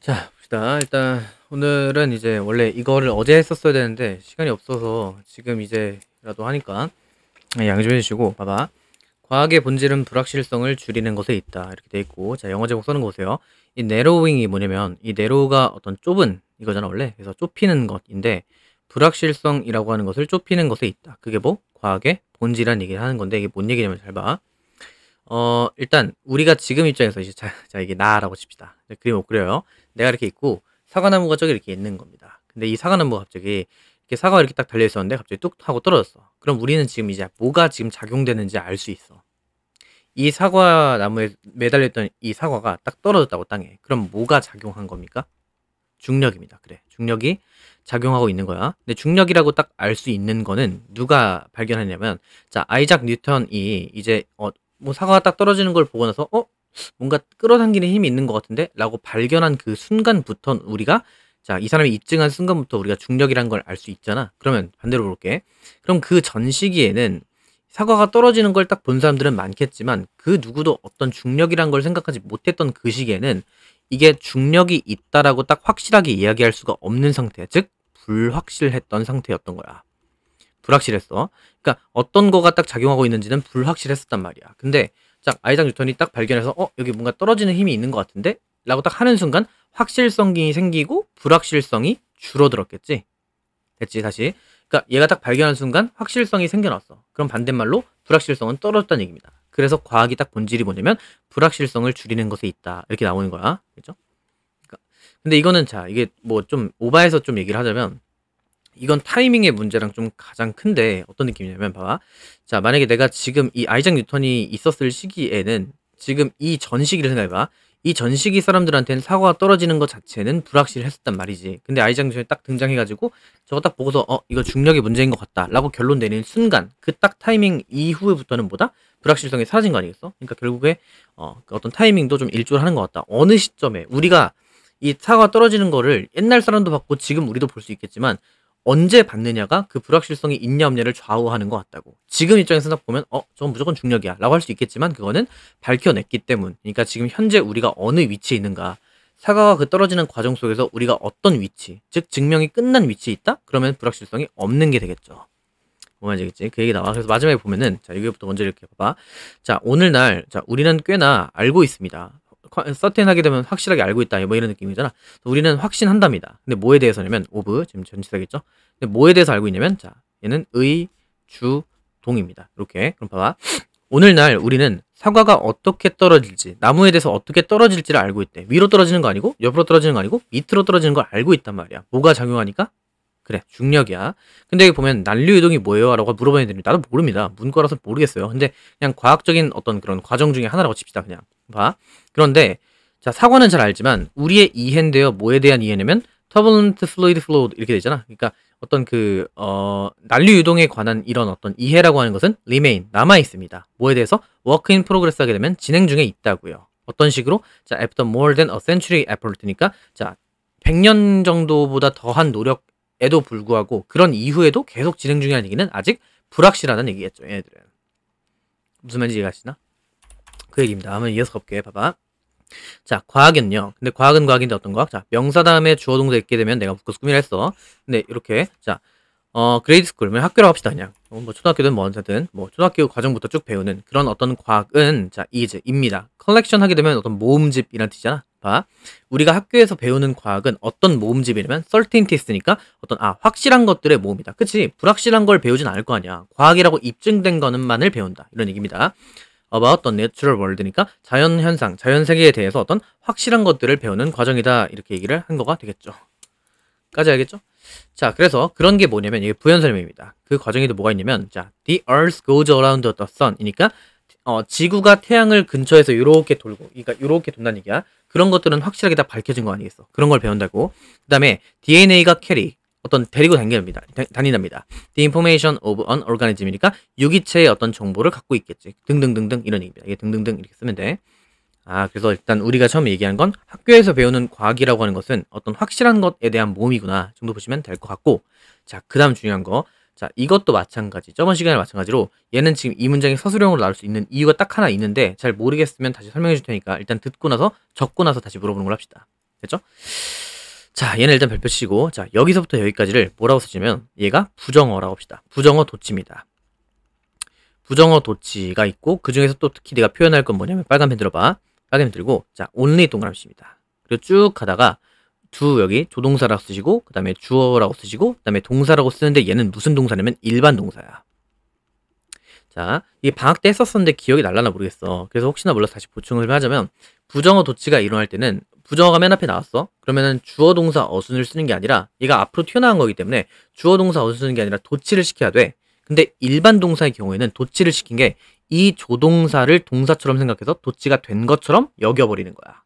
자, 봅시다. 일단 오늘은 이제 원래 이거를 어제 했었어야 되는데 시간이 없어서 지금 이제라도 하니까 양해 좀 해주시고. 봐봐. 과학의 본질은 불확실성을 줄이는 것에 있다, 이렇게 돼 있고. 자, 영어 제목 써는 거 보세요. 이 narrowing이 뭐냐면, 이 narrow가 어떤 좁은 이거잖아 원래. 그래서 좁히는 것인데, 불확실성이라고 하는 것을 좁히는 것에 있다. 그게 뭐 과학의 본질이라는 얘기를 하는 건데, 이게 뭔 얘기냐면 잘 봐. 일단 우리가 지금 입장에서 이제 자 이게 나라고 칩시다. 그림 못 그려요. 내가 이렇게 있고 사과나무가 저기 이렇게 있는 겁니다. 근데 이 사과나무가 갑자기 이렇게 사과가 이렇게 딱 달려 있었는데 갑자기 뚝 하고 떨어졌어. 그럼 우리는 지금 이제 뭐가 지금 작용되는지 알 수 있어. 이 사과나무에 매달려 있던 이 사과가 딱 떨어졌다고 땅에. 그럼 뭐가 작용한 겁니까? 중력입니다. 그래. 중력이 작용하고 있는 거야. 근데 중력이라고 딱 알 수 있는 거는 누가 발견했냐면, 자, 아이작 뉴턴이 이제 뭐 사과가 딱 떨어지는 걸 보고 나서 뭔가 끌어당기는 힘이 있는 것 같은데? 라고 발견한 그 순간부터 우리가, 자, 이 사람이 입증한 순간부터 우리가 중력이란 걸 알 수 있잖아. 그러면 반대로 볼게. 그럼 그 전 시기에는 사과가 떨어지는 걸 딱 본 사람들은 많겠지만 그 누구도 어떤 중력이란 걸 생각하지 못했던 그 시기에는 이게 중력이 있다라고 딱 확실하게 이야기할 수가 없는 상태, 즉 불확실했던 상태였던 거야. 불확실했어. 그러니까 어떤 거가 딱 작용하고 있는지는 불확실했었단 말이야. 근데 딱 아이작 뉴턴이 딱 발견해서 여기 뭔가 떨어지는 힘이 있는 것 같은데? 라고 딱 하는 순간 확실성이 생기고 불확실성이 줄어들었겠지. 됐지, 다시. 그러니까 얘가 딱 발견한 순간 확실성이 생겨났어. 그럼 반대말로 불확실성은 떨어졌다는 얘기입니다. 그래서 과학이 딱 본질이 뭐냐면 불확실성을 줄이는 것에 있다, 이렇게 나오는 거야. 그죠? 그러니까 근데 이거는, 자, 이게 뭐 좀 오바해서 좀 얘기를 하자면 이건 타이밍의 문제랑 좀 가장 큰데, 어떤 느낌이냐면 봐봐. 자, 만약에 내가 지금 이 아이작 뉴턴이 있었을 시기에는 지금 이 전 시기를 생각해봐. 이 전 시기 사람들한테는 사과가 떨어지는 것 자체는 불확실했었단 말이지. 근데 아이작 뉴턴이 딱 등장해가지고 저거 딱 보고서 이거 중력의 문제인 것 같다 라고 결론 내리는 순간, 그 딱 타이밍 이후부터는 뭐다? 불확실성이 사라진 거 아니겠어? 그러니까 결국에 그 어떤 타이밍도 좀 일조를 하는 것 같다. 어느 시점에 우리가 이 사과가 떨어지는 거를 옛날 사람도 봤고 지금 우리도 볼 수 있겠지만 언제 받느냐가 그 불확실성이 있냐 없냐를 좌우하는 것 같다고. 지금 입장에서 딱 보면 저건 무조건 중력이야 라고 할 수 있겠지만, 그거는 밝혀냈기 때문. 그러니까 지금 현재 우리가 어느 위치에 있는가, 사과가 그 떨어지는 과정 속에서 우리가 어떤 위치, 즉 증명이 끝난 위치에 있다? 그러면 불확실성이 없는 게 되겠죠. 뭔 말인지 알겠지? 그 얘기 나와. 그래서 마지막에 보면은, 자, 여기부터 먼저 이렇게 봐봐. 자, 오늘날, 자, 우리는 꽤나 알고 있습니다. 서텐하게 되면 확실하게 알고 있다, 뭐 이런 느낌이잖아. 우리는 확신한답니다. 근데 뭐에 대해서냐면, 오브, 지금 전치사겠죠? 근데 뭐에 대해서 알고 있냐면, 자, 얘는 의, 주, 동입니다. 이렇게. 그럼 봐봐. 오늘날 우리는 사과가 어떻게 떨어질지, 나무에 대해서 어떻게 떨어질지를 알고 있대. 위로 떨어지는 거 아니고, 옆으로 떨어지는 거 아니고, 밑으로 떨어지는 걸 알고 있단 말이야. 뭐가 작용하니까? 그래, 중력이야. 근데 여기 보면 난류 이동이 뭐예요? 라고 물어봐야 됩니다. 나도 모릅니다. 문과라서 모르겠어요. 근데 그냥 과학적인 어떤 그런 과정 중에 하나라고 칩시다. 그냥 봐. 그런데 자, 사과는 잘 알지만 우리의 이해인데요, 뭐에 대한 이해냐면 turbulent fluid flow 이렇게 되잖아. 그러니까 어떤 그 난류 유동에 관한 이런 어떤 이해라고 하는 것은 remain, 남아 있습니다. 뭐에 대해서? work in progress 하게 되면 진행 중에 있다고요. 어떤 식으로? 자, after more than a century effort니까, 자, 100년 정도보다 더한 노력 에도 불구하고 그런 이후에도 계속 진행 중이라는 얘기는 아직 불확실하다는 얘기겠죠, 얘네들은. 무슨 말인지 이해가시나? 그 얘기입니다. 한번 이어서 가볼게. 봐봐. 자, 과학은요. 근데 과학은 과학인데 어떤 과학? 자, 명사 다음에 주어 동사 있게 되면 내가 묶어서 꾸미라 했어. 근데 이렇게, 자, 그레이드 스쿨, 학교라고 합시다, 그냥. 뭐 초등학교든 뭐 어쨌든 뭐 초등학교 과정부터 쭉 배우는 그런 어떤 과학은, 자, 입니다. 컬렉션 하게 되면 어떤 모음집이란 뜻이잖아. 봐. 우리가 학교에서 배우는 과학은 어떤 모음집이냐면 certainties니까 어떤 확실한 것들의 모음이다. 그치? 불확실한 걸 배우진 않을 거 아니야. 과학이라고 입증된 거는만을 배운다, 이런 얘기입니다. about the natural world니까 자연 현상, 자연 세계에 대해서 어떤 확실한 것들을 배우는 과정이다, 이렇게 얘기를 한 거가 되겠죠. 까지 알겠죠? 자, 그래서 그런 게 뭐냐면 이게 부연 설명입니다. 그 과정에도 뭐가 있냐면, 자, the earth goes around the sun이니까 지구가 태양을 근처에서 요렇게 돌고, 그러니까 요렇게 돈다는 얘기야. 그런 것들은 확실하게 다 밝혀진 거 아니겠어? 그런 걸 배운다고. 그 다음에 DNA가 캐리, 어떤 데리고 다닌답니다. The information of an organism이니까 유기체의 어떤 정보를 갖고 있겠지. 등등등등, 이런 얘기입니다. 이게 등등등 이렇게 쓰면 돼. 그래서 일단 우리가 처음에 얘기한 건 학교에서 배우는 과학이라고 하는 것은 어떤 확실한 것에 대한 모험이구나 정도 보시면 될 것 같고, 자, 그 다음 중요한 거, 자, 이것도 마찬가지. 저번 시간에 마찬가지로 얘는 지금 이 문장이 서술형으로 나올 수 있는 이유가 딱 하나 있는데 잘 모르겠으면 다시 설명해 줄 테니까 일단 듣고 나서 적고 나서 다시 물어보는 걸 합시다. 됐죠? 자, 얘는 일단 별표 치고, 자, 여기서부터 여기까지를 뭐라고 쓰시면 얘가 부정어라고 합시다. 부정어 도치입니다. 부정어 도치가 있고, 그 중에서 또 특히 내가 표현할 건 뭐냐면, 빨간 펜 들어봐. 빨간 펜 들고, 자, only 동그라미입니다. 그리고 쭉 가다가, 두 여기 조동사라고 쓰시고, 그 다음에 주어라고 쓰시고, 그 다음에 동사라고 쓰는데 얘는 무슨 동사냐면 일반 동사야. 자, 이게 방학 때 했었었는데 기억이 날라나 모르겠어. 그래서 혹시나 몰라서 다시 보충을 하자면, 부정어 도치가 일어날 때는 부정어가 맨 앞에 나왔어. 그러면은 주어 동사 어순을 쓰는 게 아니라 얘가 앞으로 튀어나온 거기 때문에 주어 동사 어순 쓰는 게 아니라 도치를 시켜야 돼. 근데 일반 동사의 경우에는 도치를 시킨 게 이 조동사를 동사처럼 생각해서 도치가 된 것처럼 여겨버리는 거야.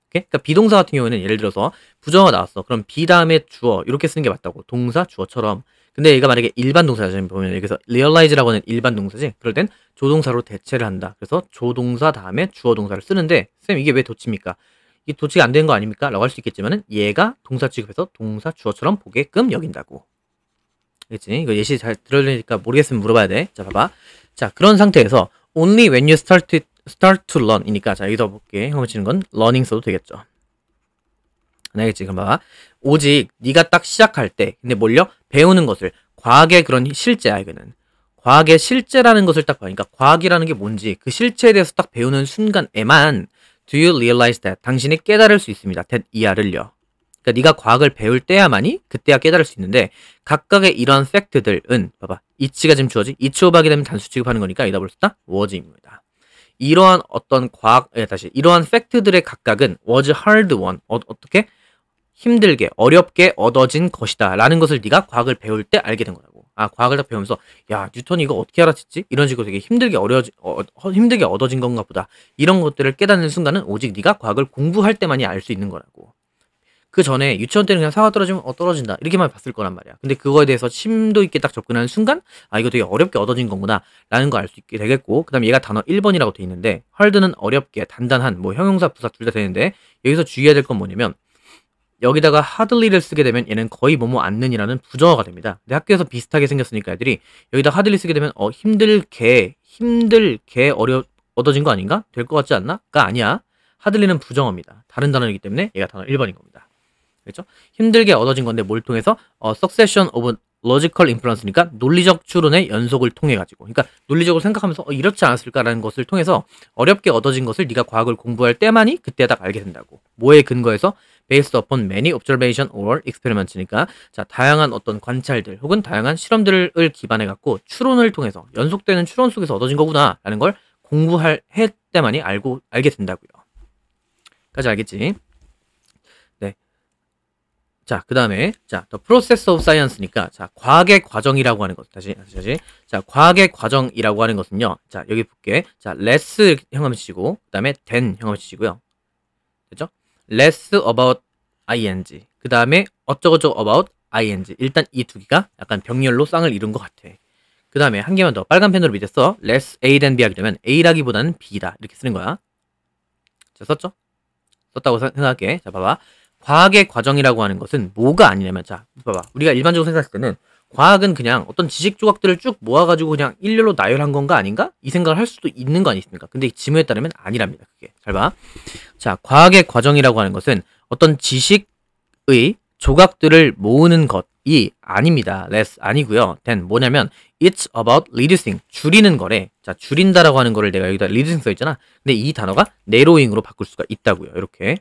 오케이? 그러니까 비동사 같은 경우에는 예를 들어서 부정어가 나왔어. 그럼 be 다음에 주어 이렇게 쓰는 게 맞다고. 동사 주어처럼. 근데 얘가 만약에 일반 동사를 보면 여기서 realize라고 하는 일반 동사지. 그럴 땐 조동사로 대체를 한다. 그래서 조동사 다음에 주어 동사를 쓰는데 쌤 이게 왜 도치입니까? 이게 도치가 안 되는 거 아닙니까? 라고 할 수 있겠지만은 얘가 동사 취급해서 동사 주어처럼 보게끔 여긴다고. 알겠지? 이거 예시 잘 들으려니까 모르겠으면 물어봐야 돼. 자, 봐봐. 자, 그런 상태에서 only when you start to learn 이니까 자, 여기서 볼게. 한번 치는 건 learning 써도 되겠죠. 알겠지? 그럼 봐봐. 오직 네가 딱 시작할 때 근데 뭘요? 배우는 것을 과학의 그런 실제야 이거는. 과학의 실제라는 것을 딱 봐. 그러니까 과학이라는 게 뭔지 그 실체에 대해서 딱 배우는 순간에만 do you realize that 당신이 깨달을 수 있습니다. that 이하를요. 그러니까 네가 과학을 배울 때야만이 그때야 깨달을 수 있는데 각각의 이러한 팩트들은 봐봐. 이치가 지금 주어지 이치 오박이 되면 단수 취급하는 거니까 이다 볼수다 was입니다. 이러한 어떤 이러한 팩트들의 각각은 was hard won 어떻게 힘들게 어렵게 얻어진 것이다 라는 것을 네가 과학을 배울 때 알게 된 거라고. 아, 과학을 딱 배우면서 야 뉴턴이 이거 어떻게 알아챘지? 이런 식으로 되게 힘들게 힘들게 얻어진 건가 보다. 이런 것들을 깨닫는 순간은 오직 네가 과학을 공부할 때만이 알 수 있는 거라고. 그 전에 유치원 때는 그냥 사과 떨어지면 떨어진다 이렇게만 봤을 거란 말이야. 근데 그거에 대해서 심도 있게 딱 접근하는 순간 아 이거 되게 어렵게 얻어진 거구나 라는 걸 알 수 있게 되겠고, 그 다음에 얘가 단어 1번이라고 돼 있는데 hard는 어렵게 단단한 뭐 형용사 부사 둘 다 되는데 여기서 주의해야 될 건 뭐냐면 여기다가 hardly를 쓰게 되면 얘는 거의 뭐뭐 않는이라는 부정어가 됩니다. 근데 학교에서 비슷하게 생겼으니까 애들이 여기다 hardly 쓰게 되면 힘들게 얻어진 거 아닌가? 될 것 같지 않나? 가 아니야. hardly는 부정어입니다. 다른 단어이기 때문에 얘가 단어 1번인 겁니다. 그렇죠? 힘들게 얻어진 건데 뭘 통해서 succession of logical inference니까 논리적 추론의 연속을 통해 가지고, 그러니까 논리적으로 생각하면서 이렇지 않았을까라는 것을 통해서 어렵게 얻어진 것을 네가 과학을 공부할 때만이 그때 딱 알게 된다고. 뭐에 근거해서 based upon many observation or experiments니까 자 다양한 어떤 관찰들 혹은 다양한 실험들을 기반해 갖고 추론을 통해서 연속되는 추론 속에서 얻어진 거구나라는 걸 공부할 해 때만이 알게 된다고요. 까지 알겠지? 자, 그 다음에, 자, the process of science니까, 자, 과학의 과정이라고 하는 것. 다시. 자, 과학의 과정이라고 하는 것은요. 자, 여기 볼게. 자, less 형광펜 치시고, 그 다음에 than 형광펜 치시고요. 됐죠? less about ing. 그 다음에 어쩌고저쩌고 about ing. 일단 이 두 개가 약간 병렬로 쌍을 이룬 것 같아. 그 다음에 한 개만 더. 빨간 펜으로 밑에 써. less A than B 하게 되면 A라기보다는 B다. 이렇게 쓰는 거야. 자, 썼죠? 썼다고 생각할게. 자, 봐봐. 과학의 과정이라고 하는 것은 뭐가 아니냐면, 자, 봐봐. 우리가 일반적으로 생각했을 때는 과학은 그냥 어떤 지식 조각들을 쭉 모아가지고 그냥 일렬로 나열한 건가 아닌가? 이 생각을 할 수도 있는 거 아니겠습니까? 근데 지문에 따르면 아니랍니다. 그게. 잘 봐. 자, 과학의 과정이라고 하는 것은 어떤 지식의 조각들을 모으는 것이 아닙니다. less 아니고요. then 뭐냐면 it's about reducing 줄이는 거래. 자, 줄인다라고 하는 거를 내가 여기다 reducing 써 있잖아. 근데 이 단어가 narrowing으로 바꿀 수가 있다고요. 이렇게.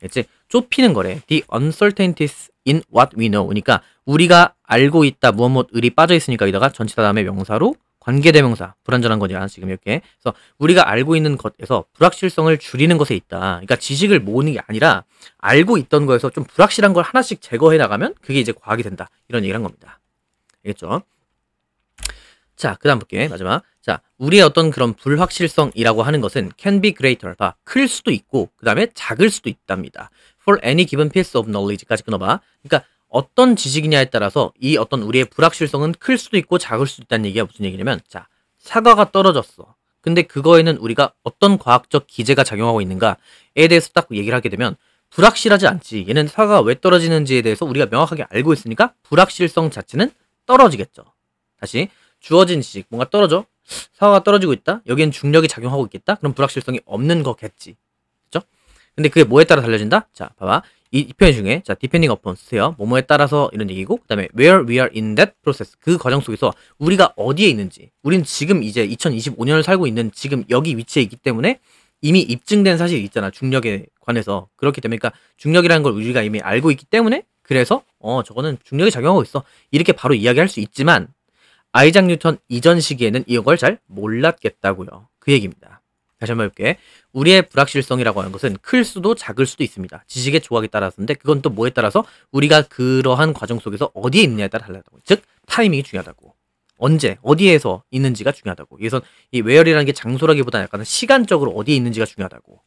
알겠지? 좁히는 거래. The uncertainties in what we know. 그러니까 우리가 알고 있다 무엇을이 빠져 있으니까 여기다가 전치사 다음에 명사로 관계대명사 불완전한 거냐 지금 이렇게. 그래서 우리가 알고 있는 것에서 불확실성을 줄이는 것에 있다. 그러니까 지식을 모으는 게 아니라 알고 있던 거에서 좀 불확실한 걸 하나씩 제거해 나가면 그게 이제 과학이 된다. 이런 얘기를 한 겁니다. 알겠죠? 자, 그 다음 볼게. 마지막. 자, 우리의 어떤 그런 불확실성이라고 하는 것은 can be greater. 봐. 클 수도 있고, 그 다음에 작을 수도 있답니다. For any given piece of knowledge까지 끊어봐. 그러니까 어떤 지식이냐에 따라서 이 어떤 우리의 불확실성은 클 수도 있고 작을 수도 있다는 얘기가 무슨 얘기냐면, 자, 사과가 떨어졌어. 근데 그거에는 우리가 어떤 과학적 기제가 작용하고 있는가에 대해서 딱 얘기를 하게 되면 불확실하지 않지. 얘는 사과가 왜 떨어지는지에 대해서 우리가 명확하게 알고 있으니까 불확실성 자체는 떨어지겠죠. 다시. 주어진 지식, 뭔가 떨어져? 사과가 떨어지고 있다? 여기엔 중력이 작용하고 있겠다? 그럼 불확실성이 없는 거겠지. 그죠? 근데 그게 뭐에 따라 달라진다? 자, 봐봐. 이 표현 중에 자, depending upon 쓰세요. 뭐뭐에 따라서 이런 얘기고, 그다음에 where we are in that process. 그 과정 속에서 우리가 어디에 있는지. 우린 지금 이제 2025년을 살고 있는 지금 여기 위치에 있기 때문에 이미 입증된 사실이 있잖아. 중력에 관해서. 그렇기 때문에 그러니까 중력이라는 걸 우리가 이미 알고 있기 때문에 그래서 저거는 중력이 작용하고 있어. 이렇게 바로 이야기할 수 있지만 아이작 뉴턴 이전 시기에는 이걸 잘 몰랐겠다고요. 그 얘기입니다. 다시 한번 해볼게. 우리의 불확실성이라고 하는 것은 클 수도 작을 수도 있습니다. 지식의 조각에 따라서인데 그건 또 뭐에 따라서 우리가 그러한 과정 속에서 어디에 있느냐에 따라 달라다고. 즉 타이밍이 중요하다고. 언제 어디에서 있는지가 중요하다고. 그래서 이 where이라는 게 장소라기보다는 약간 시간적으로 어디에 있는지가 중요하다고.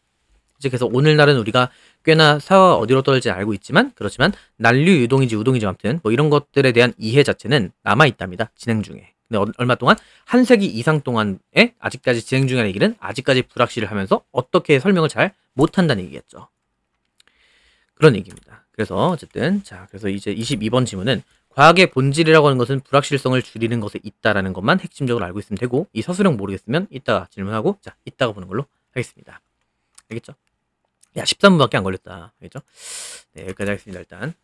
이제 그래서 오늘날은 우리가 꽤나 사와 어디로 떨어질지 알고 있지만 그렇지만 난류 유동인지 우동인지 아무튼 뭐 이런 것들에 대한 이해 자체는 남아있답니다. 진행 중에. 근데 얼마 동안 한 세기 이상 동안에 아직까지 진행 중이라는 얘기는 아직까지 불확실을 하면서 어떻게 설명을 잘 못한다는 얘기겠죠. 그런 얘기입니다. 그래서 어쨌든 자 그래서 이제 22번 질문은 과학의 본질이라고 하는 것은 불확실성을 줄이는 것에 있다라는 것만 핵심적으로 알고 있으면 되고 이 서술형 모르겠으면 이따가 질문하고 자 이따가 보는 걸로 하겠습니다. 알겠죠? 야 13분밖에 안 걸렸다. 알겠죠? 네 여기까지 하겠습니다. 일단